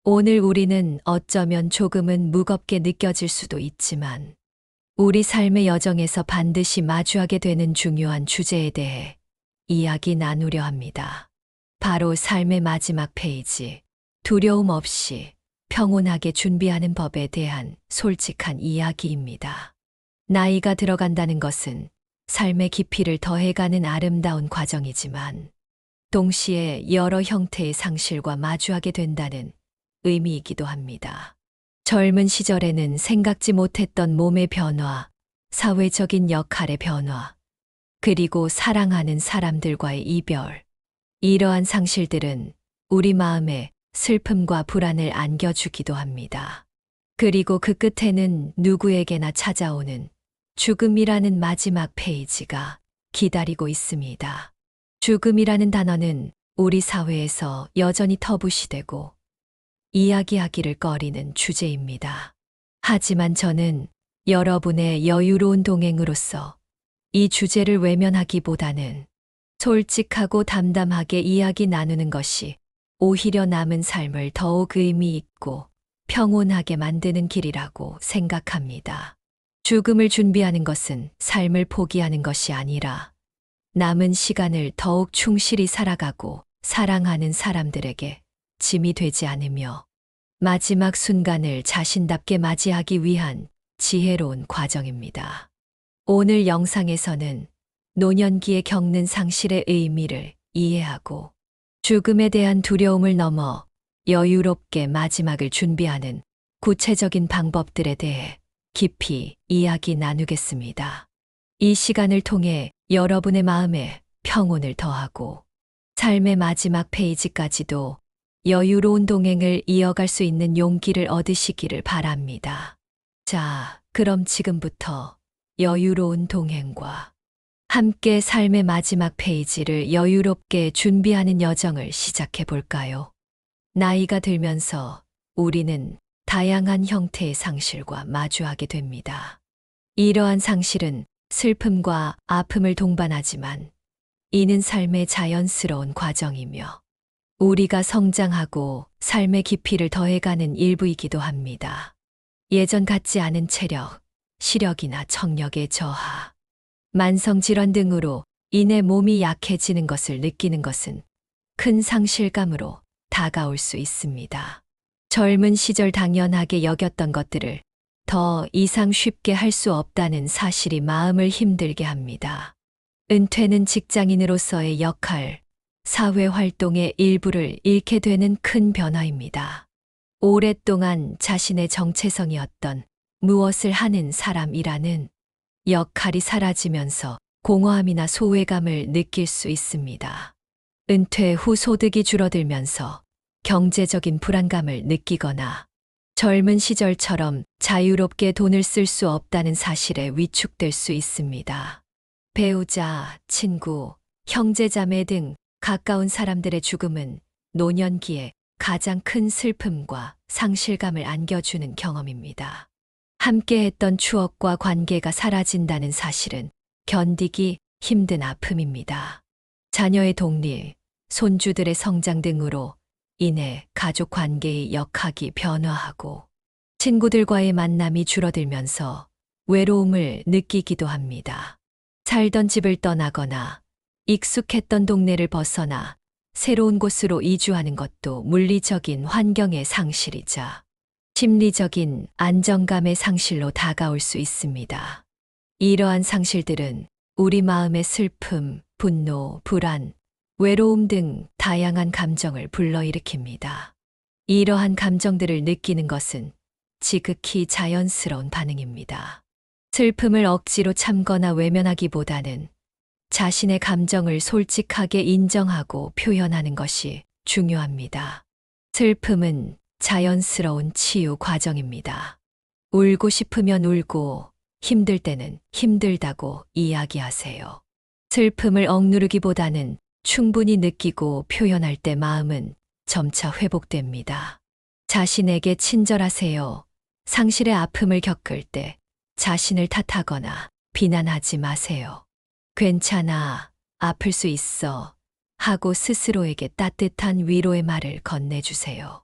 오늘 우리는 어쩌면 조금은 무겁게 느껴질 수도 있지만 우리 삶의 여정에서 반드시 마주하게 되는 중요한 주제에 대해 이야기 나누려 합니다. 바로 삶의 마지막 페이지, 두려움 없이 평온하게 준비하는 법에 대한 솔직한 이야기입니다. 나이가 들어간다는 것은 삶의 깊이를 더해가는 아름다운 과정이지만 동시에 여러 형태의 상실과 마주하게 된다는 의미이기도 합니다. 젊은 시절에는 생각지 못했던 몸의 변화, 사회적인 역할의 변화, 그리고 사랑하는 사람들과의 이별. 이러한 상실들은 우리 마음에 슬픔과 불안을 안겨주기도 합니다. 그리고 그 끝에는 누구에게나 찾아오는 죽음이라는 마지막 페이지가 기다리고 있습니다. 죽음이라는 단어는 우리 사회에서 여전히 터부시되고 이야기하기를 꺼리는 주제입니다. 하지만 저는 여러분의 여유로운 동행으로서 이 주제를 외면하기보다는 솔직하고 담담하게 이야기 나누는 것이 오히려 남은 삶을 더욱 의미 있고 평온하게 만드는 길이라고 생각합니다. 죽음을 준비하는 것은 삶을 포기하는 것이 아니라 남은 시간을 더욱 충실히 살아가고 사랑하는 사람들에게 짐이 되지 않으며 마지막 순간을 자신답게 맞이하기 위한 지혜로운 과정입니다. 오늘 영상에서는 노년기에 겪는 상실의 의미를 이해하고 죽음에 대한 두려움을 넘어 여유롭게 마지막을 준비하는 구체적인 방법들에 대해 깊이 이야기 나누겠습니다. 이 시간을 통해 여러분의 마음에 평온을 더하고 삶의 마지막 페이지까지도 여유로운 동행을 이어갈 수 있는 용기를 얻으시기를 바랍니다. 자, 그럼 지금부터 여유로운 동행과 함께 삶의 마지막 페이지를 여유롭게 준비하는 여정을 시작해 볼까요? 나이가 들면서 우리는 다양한 형태의 상실과 마주하게 됩니다. 이러한 상실은 슬픔과 아픔을 동반하지만 이는 삶의 자연스러운 과정이며 우리가 성장하고 삶의 깊이를 더해가는 일부이기도 합니다. 예전 같지 않은 체력, 시력이나 청력의 저하, 만성질환 등으로 인해 몸이 약해지는 것을 느끼는 것은 큰 상실감으로 다가올 수 있습니다. 젊은 시절 당연하게 여겼던 것들을 더 이상 쉽게 할 수 없다는 사실이 마음을 힘들게 합니다. 은퇴는 직장인으로서의 역할, 사회 활동의 일부를 잃게 되는 큰 변화입니다. 오랫동안 자신의 정체성이었던 무엇을 하는 사람이라는 역할이 사라지면서 공허함이나 소외감을 느낄 수 있습니다. 은퇴 후 소득이 줄어들면서 경제적인 불안감을 느끼거나 젊은 시절처럼 자유롭게 돈을 쓸 수 없다는 사실에 위축될 수 있습니다. 배우자, 친구, 형제자매 등 가까운 사람들의 죽음은 노년기에 가장 큰 슬픔과 상실감을 안겨주는 경험입니다. 함께했던 추억과 관계가 사라진다는 사실은 견디기 힘든 아픔입니다. 자녀의 독립, 손주들의 성장 등으로 인해 가족 관계의 역학이 변화하고 친구들과의 만남이 줄어들면서 외로움을 느끼기도 합니다. 살던 집을 떠나거나 익숙했던 동네를 벗어나 새로운 곳으로 이주하는 것도 물리적인 환경의 상실이자 심리적인 안정감의 상실로 다가올 수 있습니다. 이러한 상실들은 우리 마음의 슬픔, 분노, 불안, 외로움 등 다양한 감정을 불러일으킵니다. 이러한 감정들을 느끼는 것은 지극히 자연스러운 반응입니다. 슬픔을 억지로 참거나 외면하기보다는 자신의 감정을 솔직하게 인정하고 표현하는 것이 중요합니다. 슬픔은 자연스러운 치유 과정입니다. 울고 싶으면 울고 힘들 때는 힘들다고 이야기하세요. 슬픔을 억누르기보다는 충분히 느끼고 표현할 때 마음은 점차 회복됩니다. 자신에게 친절하세요. 상실의 아픔을 겪을 때 자신을 탓하거나 비난하지 마세요. 괜찮아, 아플 수 있어 하고 스스로에게 따뜻한 위로의 말을 건네주세요.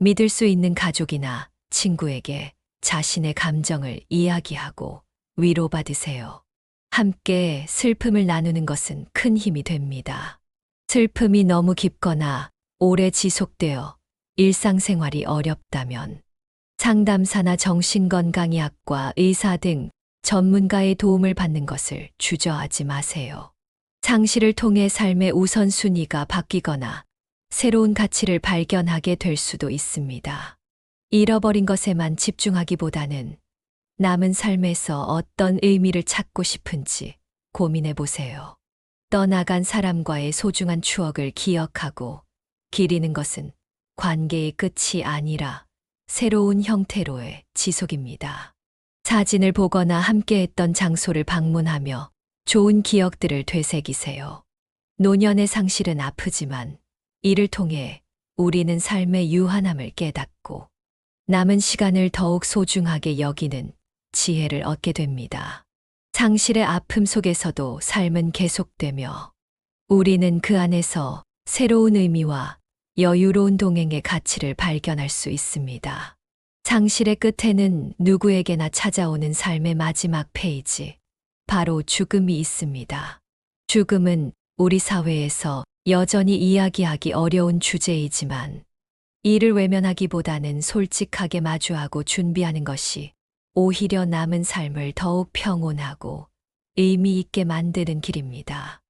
믿을 수 있는 가족이나 친구에게 자신의 감정을 이야기하고 위로받으세요. 함께 슬픔을 나누는 것은 큰 힘이 됩니다. 슬픔이 너무 깊거나 오래 지속되어 일상생활이 어렵다면 상담사나 정신건강의학과 의사 등 전문가의 도움을 받는 것을 주저하지 마세요. 상실을 통해 삶의 우선순위가 바뀌거나 새로운 가치를 발견하게 될 수도 있습니다. 잃어버린 것에만 집중하기보다는 남은 삶에서 어떤 의미를 찾고 싶은지 고민해 보세요. 떠나간 사람과의 소중한 추억을 기억하고 기리는 것은 관계의 끝이 아니라 새로운 형태로의 지속입니다. 사진을 보거나 함께했던 장소를 방문하며 좋은 기억들을 되새기세요. 노년의 상실은 아프지만 이를 통해 우리는 삶의 유한함을 깨닫고 남은 시간을 더욱 소중하게 여기는 지혜를 얻게 됩니다. 상실의 아픔 속에서도 삶은 계속되며 우리는 그 안에서 새로운 의미와 여유로운 동행의 가치를 발견할 수 있습니다. 상실의 끝에는 누구에게나 찾아오는 삶의 마지막 페이지, 바로 죽음이 있습니다. 죽음은 우리 사회에서 여전히 이야기하기 어려운 주제이지만 이를 외면하기보다는 솔직하게 마주하고 준비하는 것이 오히려 남은 삶을 더욱 평온하고 의미 있게 만드는 길입니다.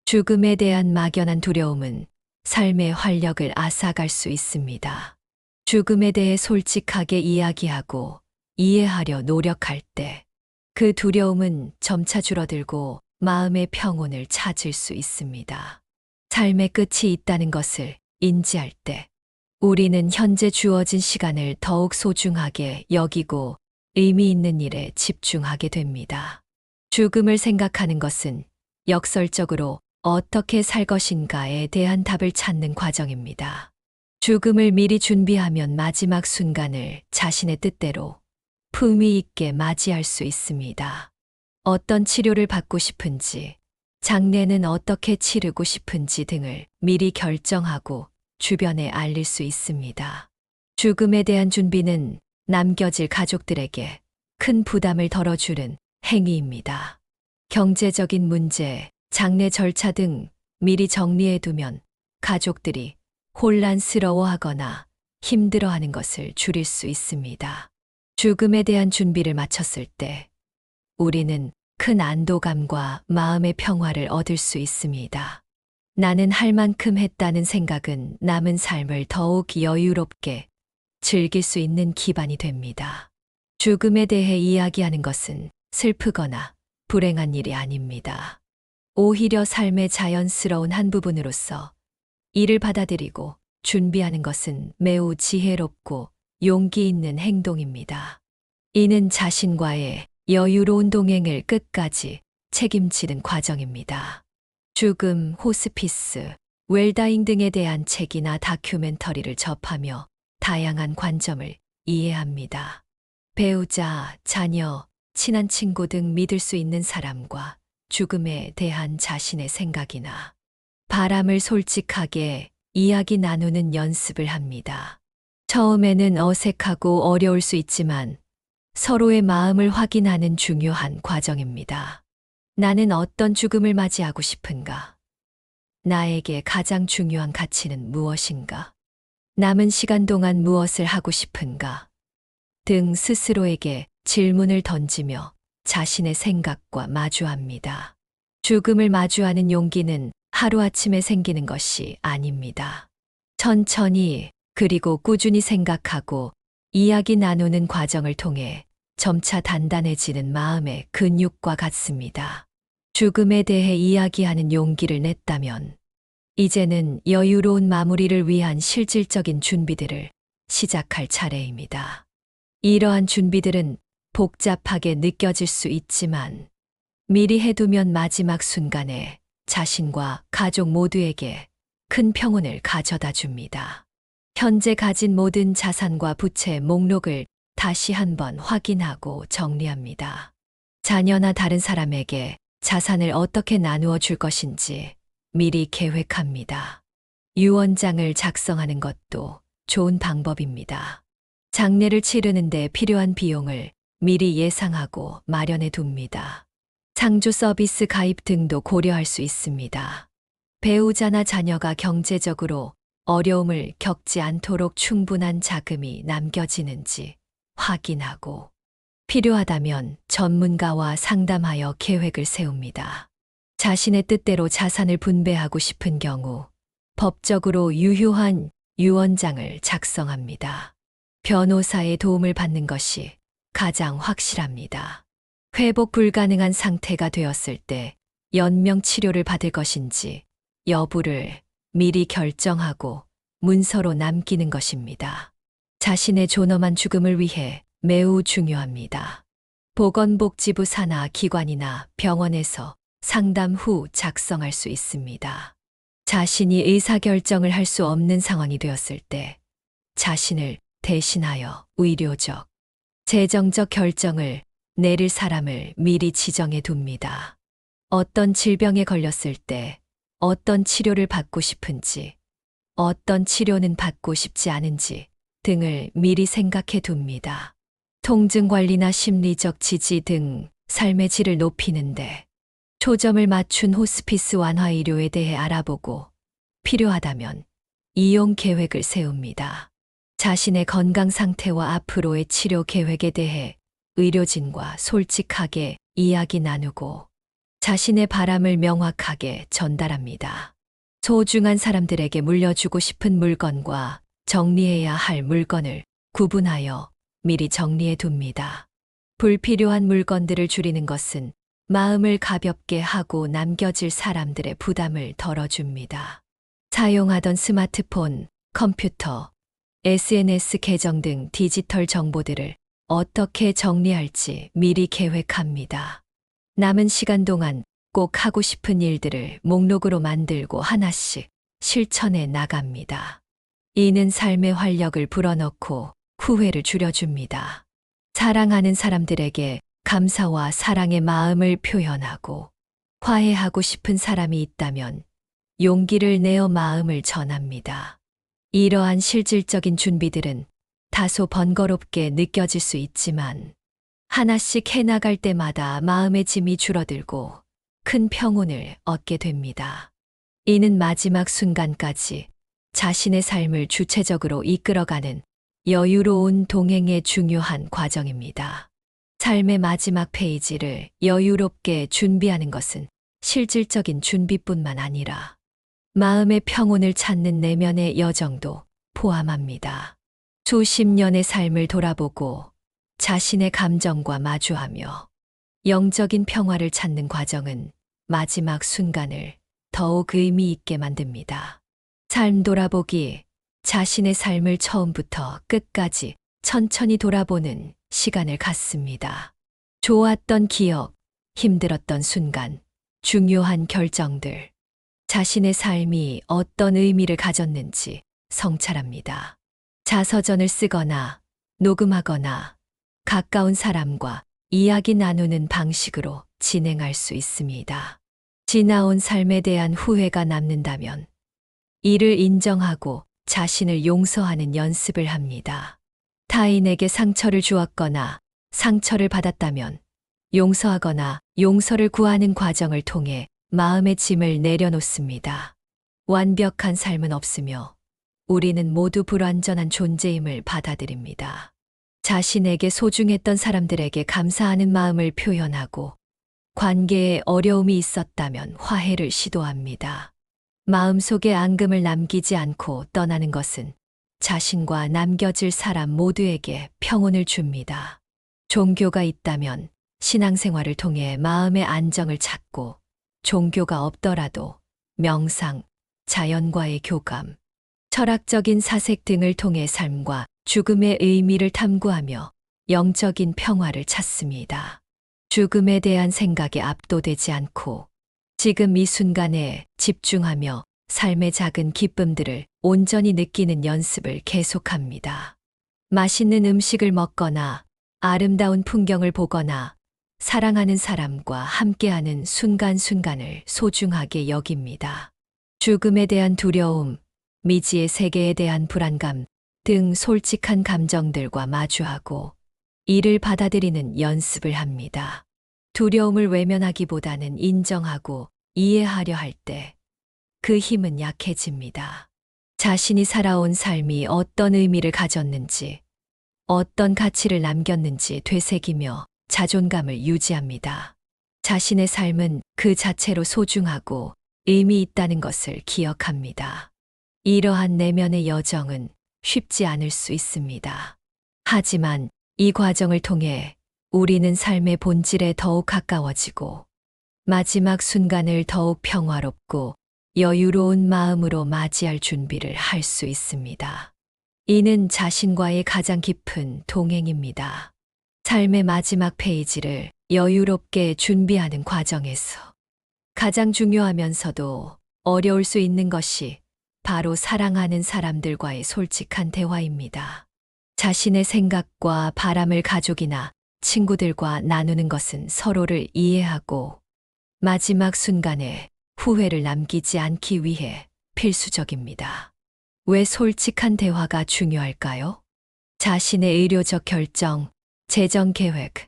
죽음에 대한 막연한 두려움은 삶의 활력을 앗아갈 수 있습니다. 죽음에 대해 솔직하게 이야기하고 이해하려 노력할 때 그 두려움은 점차 줄어들고 마음의 평온을 찾을 수 있습니다. 삶의 끝이 있다는 것을 인지할 때 우리는 현재 주어진 시간을 더욱 소중하게 여기고 의미 있는 일에 집중하게 됩니다. 죽음을 생각하는 것은 역설적으로 어떻게 살 것인가에 대한 답을 찾는 과정입니다. 죽음을 미리 준비하면 마지막 순간을 자신의 뜻대로 품위 있게 맞이할 수 있습니다. 어떤 치료를 받고 싶은지, 장례는 어떻게 치르고 싶은지 등을 미리 결정하고 주변에 알릴 수 있습니다. 죽음에 대한 준비는 남겨질 가족들에게 큰 부담을 덜어주는 행위입니다. 경제적인 문제, 장례 절차 등 미리 정리해두면 가족들이 혼란스러워하거나 힘들어하는 것을 줄일 수 있습니다. 죽음에 대한 준비를 마쳤을 때 우리는 큰 안도감과 마음의 평화를 얻을 수 있습니다. 나는 할 만큼 했다는 생각은 남은 삶을 더욱 여유롭게 즐길 수 있는 기반이 됩니다. 죽음에 대해 이야기하는 것은 슬프거나 불행한 일이 아닙니다. 오히려 삶의 자연스러운 한 부분으로서 이를 받아들이고 준비하는 것은 매우 지혜롭고 용기 있는 행동입니다. 이는 자신과의 여유로운 동행을 끝까지 책임지는 과정입니다. 죽음, 호스피스, 웰다잉 등에 대한 책이나 다큐멘터리를 접하며 다양한 관점을 이해합니다. 배우자, 자녀, 친한 친구 등 믿을 수 있는 사람과 죽음에 대한 자신의 생각이나 바람을 솔직하게 이야기 나누는 연습을 합니다. 처음에는 어색하고 어려울 수 있지만 서로의 마음을 확인하는 중요한 과정입니다. 나는 어떤 죽음을 맞이하고 싶은가? 나에게 가장 중요한 가치는 무엇인가? 남은 시간 동안 무엇을 하고 싶은가? 등 스스로에게 질문을 던지며 자신의 생각과 마주합니다. 죽음을 마주하는 용기는 하루아침에 생기는 것이 아닙니다. 천천히 그리고 꾸준히 생각하고 이야기 나누는 과정을 통해 점차 단단해지는 마음의 근육과 같습니다. 죽음에 대해 이야기하는 용기를 냈다면 이제는 여유로운 마무리를 위한 실질적인 준비들을 시작할 차례입니다. 이러한 준비들은 복잡하게 느껴질 수 있지만 미리 해두면 마지막 순간에 자신과 가족 모두에게 큰 평온을 가져다 줍니다. 현재 가진 모든 자산과 부채 목록을 다시 한번 확인하고 정리합니다. 자녀나 다른 사람에게 자산을 어떻게 나누어 줄 것인지 미리 계획합니다. 유언장을 작성하는 것도 좋은 방법입니다. 장례를 치르는데 필요한 비용을 미리 예상하고 마련해 둡니다. 상주 서비스 가입 등도 고려할 수 있습니다. 배우자나 자녀가 경제적으로 어려움을 겪지 않도록 충분한 자금이 남겨지는지 확인하고 필요하다면 전문가와 상담하여 계획을 세웁니다. 자신의 뜻대로 자산을 분배하고 싶은 경우 법적으로 유효한 유언장을 작성합니다. 변호사의 도움을 받는 것이 가장 확실합니다. 회복 불가능한 상태가 되었을 때 연명 치료를 받을 것인지 여부를 미리 결정하고 문서로 남기는 것입니다. 자신의 존엄한 죽음을 위해 매우 중요합니다. 보건복지부 산하 기관이나 병원에서 상담 후 작성할 수 있습니다. 자신이 의사결정을 할 수 없는 상황이 되었을 때 자신을 대신하여 의료적, 재정적 결정을 내릴 사람을 미리 지정해 둡니다. 어떤 질병에 걸렸을 때 어떤 치료를 받고 싶은지, 어떤 치료는 받고 싶지 않은지 등을 미리 생각해 둡니다. 통증 관리나 심리적 지지 등 삶의 질을 높이는데 초점을 맞춘 호스피스 완화 의료에 대해 알아보고 필요하다면 이용 계획을 세웁니다. 자신의 건강 상태와 앞으로의 치료 계획에 대해 의료진과 솔직하게 이야기 나누고 자신의 바람을 명확하게 전달합니다. 소중한 사람들에게 물려주고 싶은 물건과 정리해야 할 물건을 구분하여 미리 정리해 둡니다. 불필요한 물건들을 줄이는 것은 마음을 가볍게 하고 남겨질 사람들의 부담을 덜어줍니다. 사용하던 스마트폰, 컴퓨터, SNS 계정 등 디지털 정보들을 어떻게 정리할지 미리 계획합니다. 남은 시간 동안 꼭 하고 싶은 일들을 목록으로 만들고 하나씩 실천해 나갑니다. 이는 삶의 활력을 불어넣고 후회를 줄여줍니다. 사랑하는 사람들에게 감사와 사랑의 마음을 표현하고 화해하고 싶은 사람이 있다면 용기를 내어 마음을 전합니다. 이러한 실질적인 준비들은 다소 번거롭게 느껴질 수 있지만 하나씩 해나갈 때마다 마음의 짐이 줄어들고 큰 평온을 얻게 됩니다. 이는 마지막 순간까지 자신의 삶을 주체적으로 이끌어가는 여유로운 동행의 중요한 과정입니다. 삶의 마지막 페이지를 여유롭게 준비하는 것은 실질적인 준비뿐만 아니라 마음의 평온을 찾는 내면의 여정도 포함합니다. 수십 년의 삶을 돌아보고 자신의 감정과 마주하며 영적인 평화를 찾는 과정은 마지막 순간을 더욱 의미 있게 만듭니다. 삶 돌아보기, 자신의 삶을 처음부터 끝까지 천천히 돌아보는 시간을 갖습니다. 좋았던 기억, 힘들었던 순간, 중요한 결정들, 자신의 삶이 어떤 의미를 가졌는지 성찰합니다. 자서전을 쓰거나 녹음하거나 가까운 사람과 이야기 나누는 방식으로 진행할 수 있습니다. 지나온 삶에 대한 후회가 남는다면 이를 인정하고 자신을 용서하는 연습을 합니다. 타인에게 상처를 주었거나 상처를 받았다면 용서하거나 용서를 구하는 과정을 통해 마음의 짐을 내려놓습니다. 완벽한 삶은 없으며 우리는 모두 불완전한 존재임을 받아들입니다. 자신에게 소중했던 사람들에게 감사하는 마음을 표현하고 관계에 어려움이 있었다면 화해를 시도합니다. 마음속에 앙금을 남기지 않고 떠나는 것은 자신과 남겨질 사람 모두에게 평온을 줍니다. 종교가 있다면 신앙생활을 통해 마음의 안정을 찾고 종교가 없더라도 명상, 자연과의 교감, 철학적인 사색 등을 통해 삶과 죽음의 의미를 탐구하며 영적인 평화를 찾습니다. 죽음에 대한 생각에 압도되지 않고 지금 이 순간에 집중하며 삶의 작은 기쁨들을 온전히 느끼는 연습을 계속합니다. 맛있는 음식을 먹거나 아름다운 풍경을 보거나 사랑하는 사람과 함께하는 순간순간을 소중하게 여깁니다. 죽음에 대한 두려움, 미지의 세계에 대한 불안감 등 솔직한 감정들과 마주하고 이를 받아들이는 연습을 합니다. 두려움을 외면하기보다는 인정하고 이해하려 할 때 그 힘은 약해집니다. 자신이 살아온 삶이 어떤 의미를 가졌는지, 어떤 가치를 남겼는지 되새기며 자존감을 유지합니다. 자신의 삶은 그 자체로 소중하고 의미 있다는 것을 기억합니다. 이러한 내면의 여정은 쉽지 않을 수 있습니다. 하지만 이 과정을 통해 우리는 삶의 본질에 더욱 가까워지고 마지막 순간을 더욱 평화롭고 여유로운 마음으로 맞이할 준비를 할 수 있습니다. 이는 자신과의 가장 깊은 동행입니다. 삶의 마지막 페이지를 여유롭게 준비하는 과정에서 가장 중요하면서도 어려울 수 있는 것이 바로 사랑하는 사람들과의 솔직한 대화입니다. 자신의 생각과 바람을 가족이나 친구들과 나누는 것은 서로를 이해하고 마지막 순간에 후회를 남기지 않기 위해 필수적입니다. 왜 솔직한 대화가 중요할까요? 자신의 의료적 결정, 재정 계획,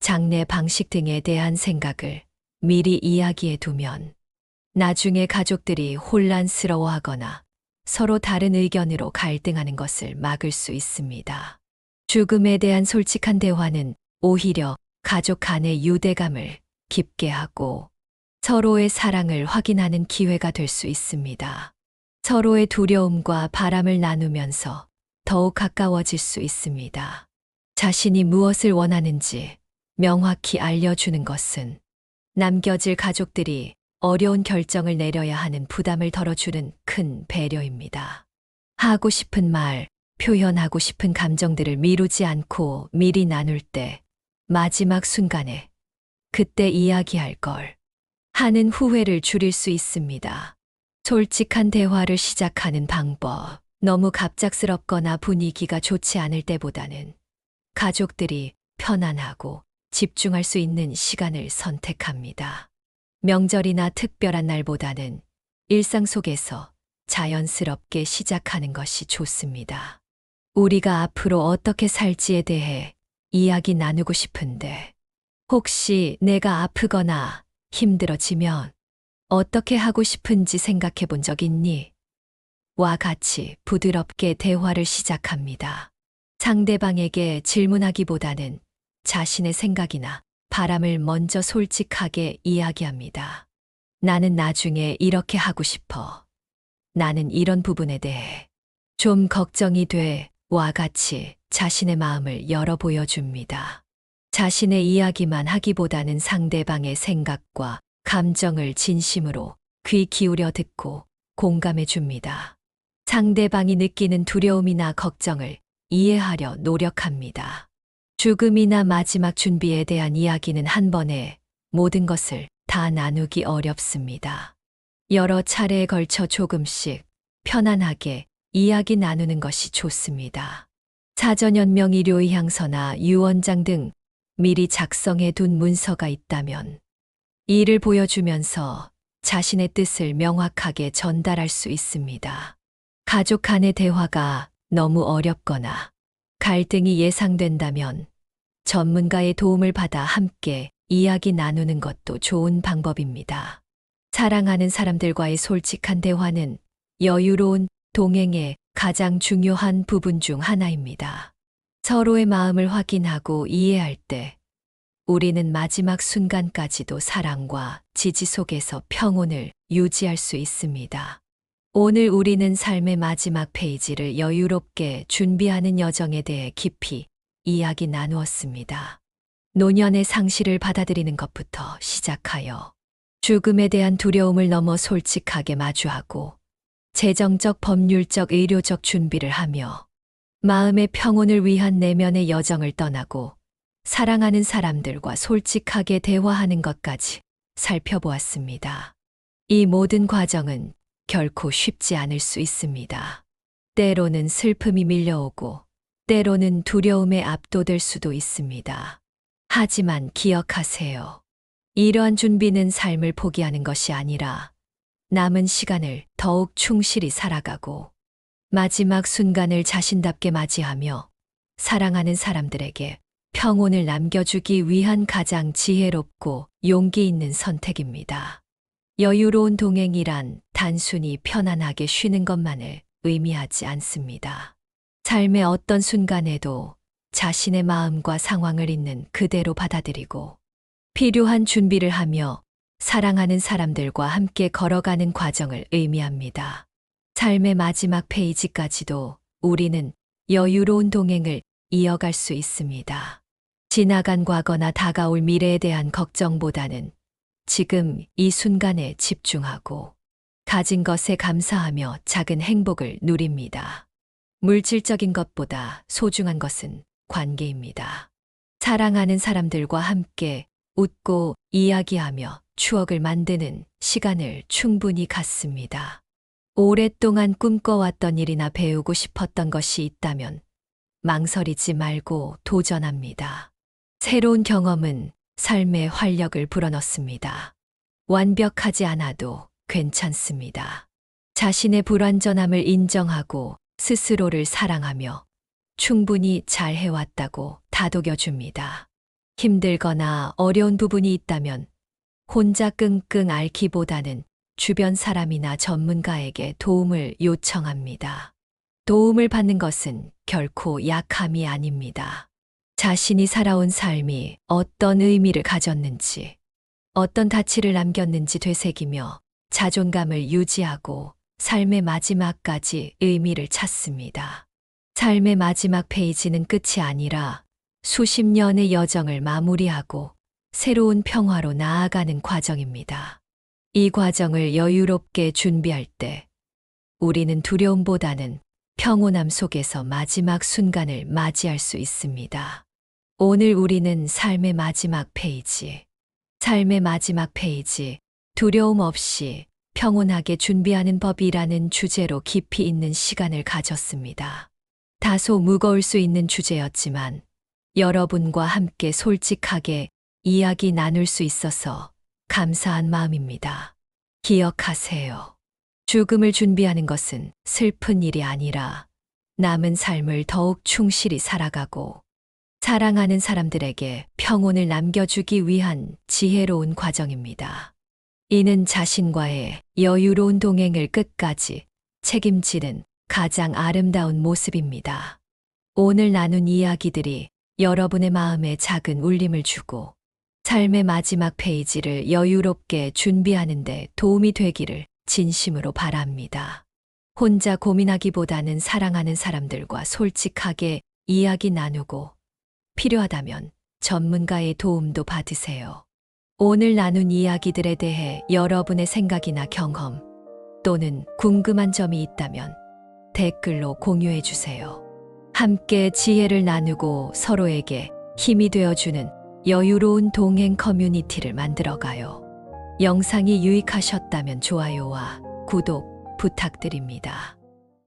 장래 방식 등에 대한 생각을 미리 이야기해 두면 나중에 가족들이 혼란스러워하거나 서로 다른 의견으로 갈등하는 것을 막을 수 있습니다. 죽음에 대한 솔직한 대화는 오히려 가족 간의 유대감을 깊게 하고 서로의 사랑을 확인하는 기회가 될 수 있습니다. 서로의 두려움과 바람을 나누면서 더욱 가까워질 수 있습니다. 자신이 무엇을 원하는지 명확히 알려주는 것은 남겨질 가족들이 어려운 결정을 내려야 하는 부담을 덜어주는 큰 배려입니다. 하고 싶은 말, 표현하고 싶은 감정들을 미루지 않고 미리 나눌 때 마지막 순간에 그때 이야기할 걸 하는 후회를 줄일 수 있습니다. 솔직한 대화를 시작하는 방법. 너무 갑작스럽거나 분위기가 좋지 않을 때보다는 가족들이 편안하고 집중할 수 있는 시간을 선택합니다. 명절이나 특별한 날보다는 일상 속에서 자연스럽게 시작하는 것이 좋습니다. 우리가 앞으로 어떻게 살지에 대해 이야기 나누고 싶은데, 혹시 내가 아프거나 힘들어지면 어떻게 하고 싶은지 생각해 본 적 있니? 와 같이 부드럽게 대화를 시작합니다. 상대방에게 질문하기보다는 자신의 생각이나 바람을 먼저 솔직하게 이야기합니다. 나는 나중에 이렇게 하고 싶어. 나는 이런 부분에 대해 좀 걱정이 돼. 와 같이 자신의 마음을 열어 보여줍니다. 자신의 이야기만 하기보다는 상대방의 생각과 감정을 진심으로 귀 기울여 듣고 공감해 줍니다. 상대방이 느끼는 두려움이나 걱정을 이해하려 노력합니다. 죽음이나 마지막 준비에 대한 이야기는 한 번에 모든 것을 다 나누기 어렵습니다. 여러 차례에 걸쳐 조금씩 편안하게 이야기 나누는 것이 좋습니다. 사전연명 의료의향서나 유언장 등 미리 작성해 둔 문서가 있다면 이를 보여주면서 자신의 뜻을 명확하게 전달할 수 있습니다. 가족 간의 대화가 너무 어렵거나 갈등이 예상된다면 전문가의 도움을 받아 함께 이야기 나누는 것도 좋은 방법입니다. 사랑하는 사람들과의 솔직한 대화는 여유로운 동행의 가장 중요한 부분 중 하나입니다. 서로의 마음을 확인하고 이해할 때 우리는 마지막 순간까지도 사랑과 지지 속에서 평온을 유지할 수 있습니다. 오늘 우리는 삶의 마지막 페이지를 여유롭게 준비하는 여정에 대해 깊이 이야기 나누었습니다. 노년의 상실을 받아들이는 것부터 시작하여 죽음에 대한 두려움을 넘어 솔직하게 마주하고 재정적, 법률적, 의료적 준비를 하며 마음의 평온을 위한 내면의 여정을 떠나고 사랑하는 사람들과 솔직하게 대화하는 것까지 살펴보았습니다. 이 모든 과정은 결코 쉽지 않을 수 있습니다. 때로는 슬픔이 밀려오고 때로는 두려움에 압도될 수도 있습니다. 하지만 기억하세요. 이러한 준비는 삶을 포기하는 것이 아니라 남은 시간을 더욱 충실히 살아가고 마지막 순간을 자신답게 맞이하며 사랑하는 사람들에게 평온을 남겨주기 위한 가장 지혜롭고 용기 있는 선택입니다. 여유로운 동행이란 단순히 편안하게 쉬는 것만을 의미하지 않습니다. 삶의 어떤 순간에도 자신의 마음과 상황을 있는 그대로 받아들이고 필요한 준비를 하며 사랑하는 사람들과 함께 걸어가는 과정을 의미합니다. 삶의 마지막 페이지까지도 우리는 여유로운 동행을 이어갈 수 있습니다. 지나간 과거나 다가올 미래에 대한 걱정보다는 지금 이 순간에 집중하고 가진 것에 감사하며 작은 행복을 누립니다. 물질적인 것보다 소중한 것은 관계입니다. 사랑하는 사람들과 함께 웃고 이야기하며 추억을 만드는 시간을 충분히 갖습니다. 오랫동안 꿈꿔왔던 일이나 배우고 싶었던 것이 있다면 망설이지 말고 도전합니다. 새로운 경험은 삶에 활력을 불어넣습니다. 완벽하지 않아도 괜찮습니다. 자신의 불완전함을 인정하고 스스로를 사랑하며 충분히 잘 해왔다고 다독여줍니다. 힘들거나 어려운 부분이 있다면 혼자 끙끙 앓기보다는 주변 사람이나 전문가에게 도움을 요청합니다. 도움을 받는 것은 결코 약함이 아닙니다. 자신이 살아온 삶이 어떤 의미를 가졌는지, 어떤 가치를 남겼는지 되새기며 자존감을 유지하고 삶의 마지막까지 의미를 찾습니다. 삶의 마지막 페이지는 끝이 아니라 수십 년의 여정을 마무리하고 새로운 평화로 나아가는 과정입니다. 이 과정을 여유롭게 준비할 때 우리는 두려움보다는 평온함 속에서 마지막 순간을 맞이할 수 있습니다. 오늘 우리는 삶의 마지막 페이지, 두려움 없이 평온하게 준비하는 법이라는 주제로 깊이 있는 시간을 가졌습니다. 다소 무거울 수 있는 주제였지만 여러분과 함께 솔직하게 이야기 나눌 수 있어서 감사한 마음입니다. 기억하세요. 죽음을 준비하는 것은 슬픈 일이 아니라 남은 삶을 더욱 충실히 살아가고 사랑하는 사람들에게 평온을 남겨주기 위한 지혜로운 과정입니다. 이는 자신과의 여유로운 동행을 끝까지 책임지는 가장 아름다운 모습입니다. 오늘 나눈 이야기들이 여러분의 마음에 작은 울림을 주고 삶의 마지막 페이지를 여유롭게 준비하는 데 도움이 되기를 진심으로 바랍니다. 혼자 고민하기보다는 사랑하는 사람들과 솔직하게 이야기 나누고 필요하다면 전문가의 도움도 받으세요. 오늘 나눈 이야기들에 대해 여러분의 생각이나 경험 또는 궁금한 점이 있다면 댓글로 공유해 주세요. 함께 지혜를 나누고 서로에게 힘이 되어주는 여유로운 동행 커뮤니티를 만들어가요. 영상이 유익하셨다면 좋아요와 구독 부탁드립니다.